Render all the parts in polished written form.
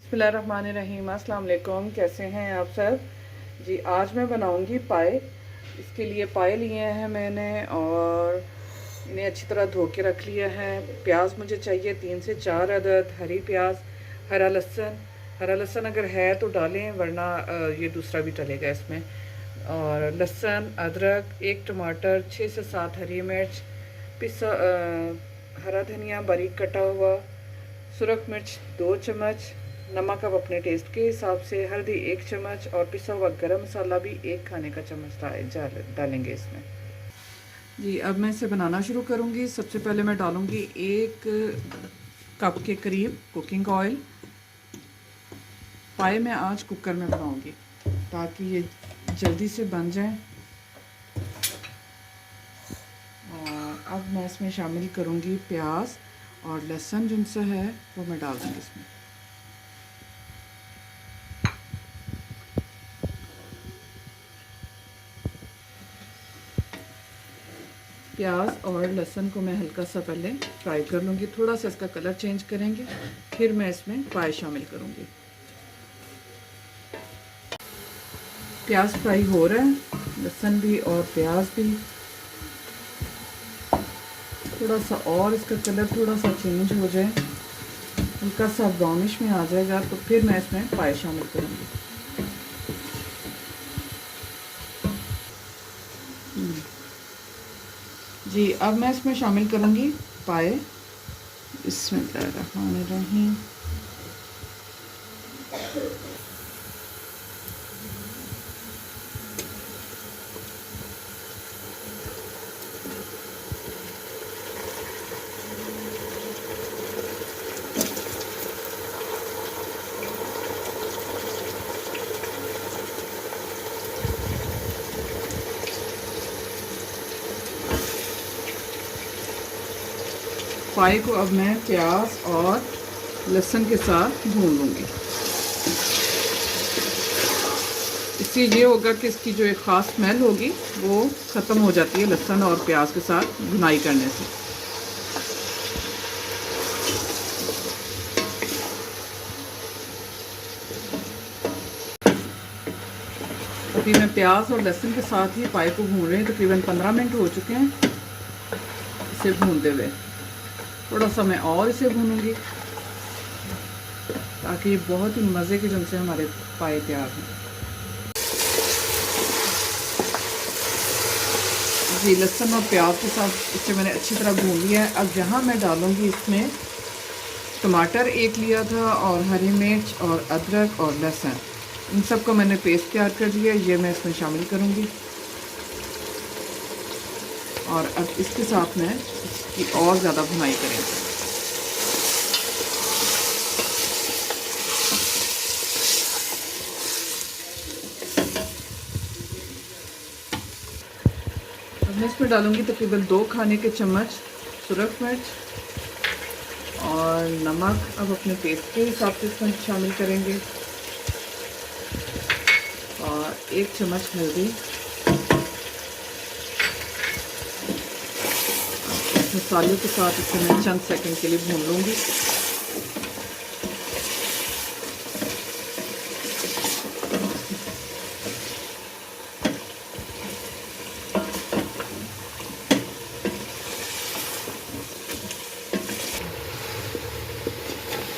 बिस्मिल्लाहिर्रहमानिर्रहीम। अस्सलाम वालेकुम। कैसे हैं आप सब जी। आज मैं बनाऊंगी पाए। इसके लिए पाए लिए हैं मैंने और इन्हें अच्छी तरह धो के रख लिया है। प्याज मुझे चाहिए 3 से 4 अदद, हरी प्याज, हरा लहसुन अगर है तो डालें, वरना ये दूसरा भी डलेगा इसमें। और लहसुन, अदरक, एक टमाटर, 6 से 7 हरी मिर्च, पिसा हरा धनिया बारीक कटा हुआ, सुरख मिर्च 2 चम्मच, नमक अब अपने टेस्ट के हिसाब से, हल्दी 1 चम्मच और पिसा हुआ गरम मसाला भी 1 खाने का चम्मच डालेंगे इसमें जी। अब मैं इसे बनाना शुरू करूँगी। सबसे पहले मैं डालूँगी 1 कप के करीब कुकिंग ऑयल। पाए मैं आज कुकर में बनाऊँगी ताकि ये जल्दी से बन जाए। और अब मैं इसमें शामिल करूँगी प्याज और लहसुन जिनसे है वो मैं डाल दूँगी इसमें। प्याज और लहसुन को मैं हल्का सा पहले फ्राई कर लूँगी, थोड़ा सा इसका कलर चेंज करेंगे, फिर मैं इसमें पाए शामिल करूँगी। प्याज फ्राई हो रहा है, लहसुन भी और प्याज भी। थोड़ा सा और इसका कलर थोड़ा सा चेंज हो जाए, हल्का सा ब्राउनिश में आ जाएगा तो फिर मैं इसमें पाए शामिल करूँगी। जी, अब मैं इसमें शामिल करूँगी पाए। बिस्मिल्लाहिर्रहमानिर्रहीम। पाए को अब मैं प्याज और लहसुन के साथ भून लूँगी। इससे ये होगा कि इसकी जो एक ख़ास स्मेल होगी वो ख़त्म हो जाती है लहसुन और प्याज के साथ भुनाई करने से। अभी मैं प्याज और लहसुन के साथ ही पाए को भून रही हूँ। तकरीबन 15 मिनट हो चुके हैं इसे भूनते हुए। थोड़ा सा मैं और इसे भूनूंगी ताकि बहुत ही मज़े के ढंग से हमारे पाए तैयार हों जी। लहसुन और प्याज के साथ इसे मैंने अच्छी तरह भून लिया है। अब यहाँ मैं डालूँगी इसमें टमाटर 1 लिया था और हरी मिर्च और अदरक और लहसुन, इन सब को मैंने पेस्ट तैयार कर लिया। ये मैं इसमें शामिल करूँगी और अब इसके साथ में इसकी और ज़्यादा भुनाई करेंगे। अब मैं इसमें डालूँगी तकरीबन 2 खाने के चम्मच सुरख मिर्च और नमक अब अपने टेस्ट के हिसाब से इसमें शामिल करेंगे और 1 चम्मच हल्दी। मसाले के साथ इसे मैं चंद सेकंड के लिए भून लूँगी।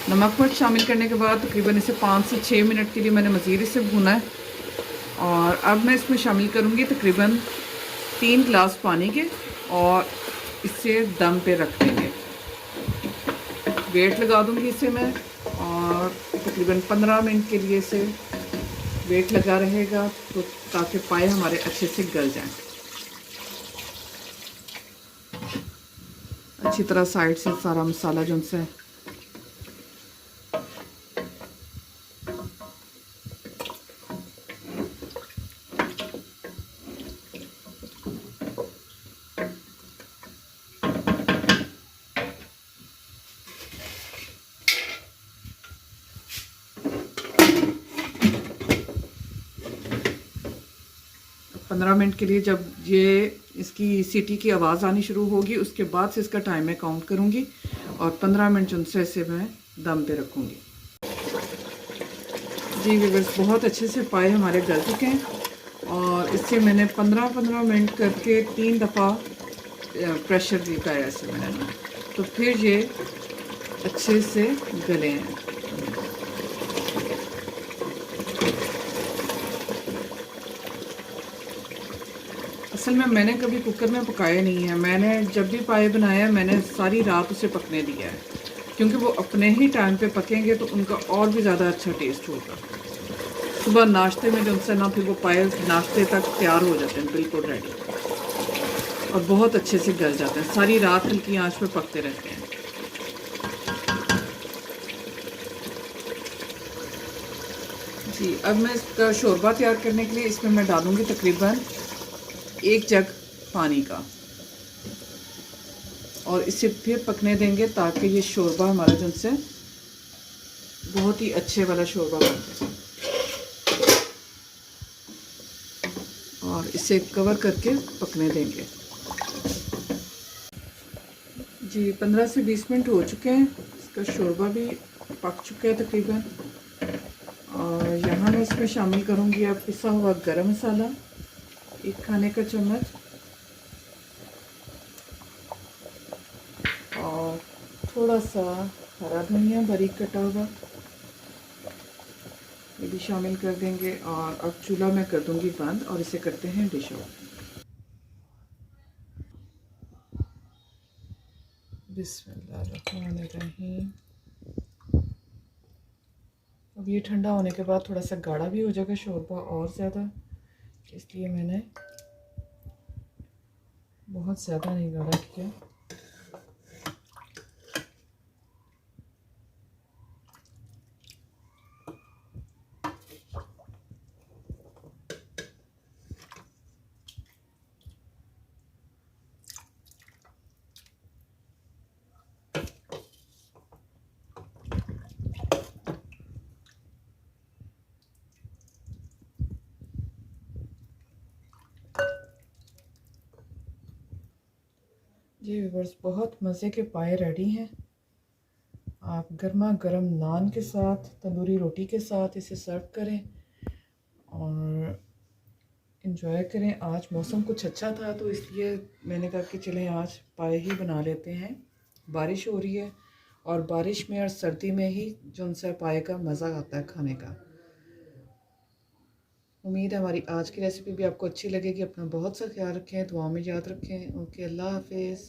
नमक मिर्च शामिल करने के बाद तकरीबन इसे 5 से 6 मिनट के लिए मैंने मज़ीद इसे भूना है। और अब मैं इसमें शामिल करूँगी तकरीबन 3 गिलास पानी के और इसे दम पे रख देंगे। वेट लगा दूँगी इसे मैं और तकरीबन 15 मिनट के लिए इसे वेट लगा रहेगा तो ताकि पाए हमारे अच्छे से गल जाएं। अच्छी तरह साइड से सारा मसाला जो उनसे पंद्रह मिनट के लिए, जब ये इसकी सीटी की आवाज़ आनी शुरू होगी उसके बाद से इसका टाइम मैं काउंट करूँगी और 15 मिनट उनसे इसे मैं दम पे रखूँगी। जी व्यूअर्स, बहुत अच्छे से पाए हमारे गल चुके हैं और इससे मैंने 15-15 मिनट करके 3 दफ़ा प्रेशर दिखाया ऐसे मैंने ना, तो फिर ये अच्छे से गले हैं। असल में मैंने कभी कुकर में पकाया नहीं है। मैंने जब भी पाए बनाया मैंने सारी रात उसे पकने दिया है, क्योंकि वो अपने ही टाइम पे पकेंगे तो उनका और भी ज़्यादा अच्छा टेस्ट होगा। सुबह नाश्ते में जो उनसे ना फिर वो पाए नाश्ते तक तैयार हो जाते हैं बिल्कुल रेडी और बहुत अच्छे से गल जाते हैं। सारी रात हल्की आंच पे पकते रहते हैं। जी, अब मैं इसका शोरबा तैयार करने के लिए इसमें मैं डालूँगी तकरीबन 1 जग पानी का और इसे फिर पकने देंगे ताकि ये शोरबा हमारा जो से बहुत ही अच्छे वाला शोरबा बनता है। और इसे कवर करके पकने देंगे। जी 15 से 20 मिनट हो चुके हैं। इसका शोरबा भी पक चुका है तकरीबन। और यहाँ मैं इसमें शामिल करूँगी अब पिसा हुआ गरम मसाला 1 खाने का चम्मच और थोड़ा सा हरा धनिया बारीक कटा हुआ ये भी शामिल कर देंगे। और अब चूल्हा मैं कर दूँगी बंद और इसे करते हैं डिश आउट। बिस्मिल्लाहिर्रहमानिर्रहीम। अब ये ठंडा होने के बाद थोड़ा सा गाढ़ा भी हो जाएगा शोरबा और ज़्यादा, इसलिए मैंने बहुत ज़्यादा नहीं गाढ़ा किया। जी व्यूअर्स, बहुत मज़े के पाए रेडी हैं। आप गर्मा गर्म नान के साथ, तंदूरी रोटी के साथ इसे सर्व करें और इन्जॉय करें। आज मौसम कुछ अच्छा था तो इसलिए मैंने कहा कि चलें आज पाए ही बना लेते हैं। बारिश हो रही है और बारिश में और सर्दी में ही जो उनसे पाए का मज़ा आता है खाने का। उम्मीद है हमारी आज की रेसिपी भी आपको अच्छी लगेगी। अपना बहुत सा ख्याल रखें, दुआ में याद रखें। ओके, अल्लाह हाफिज़।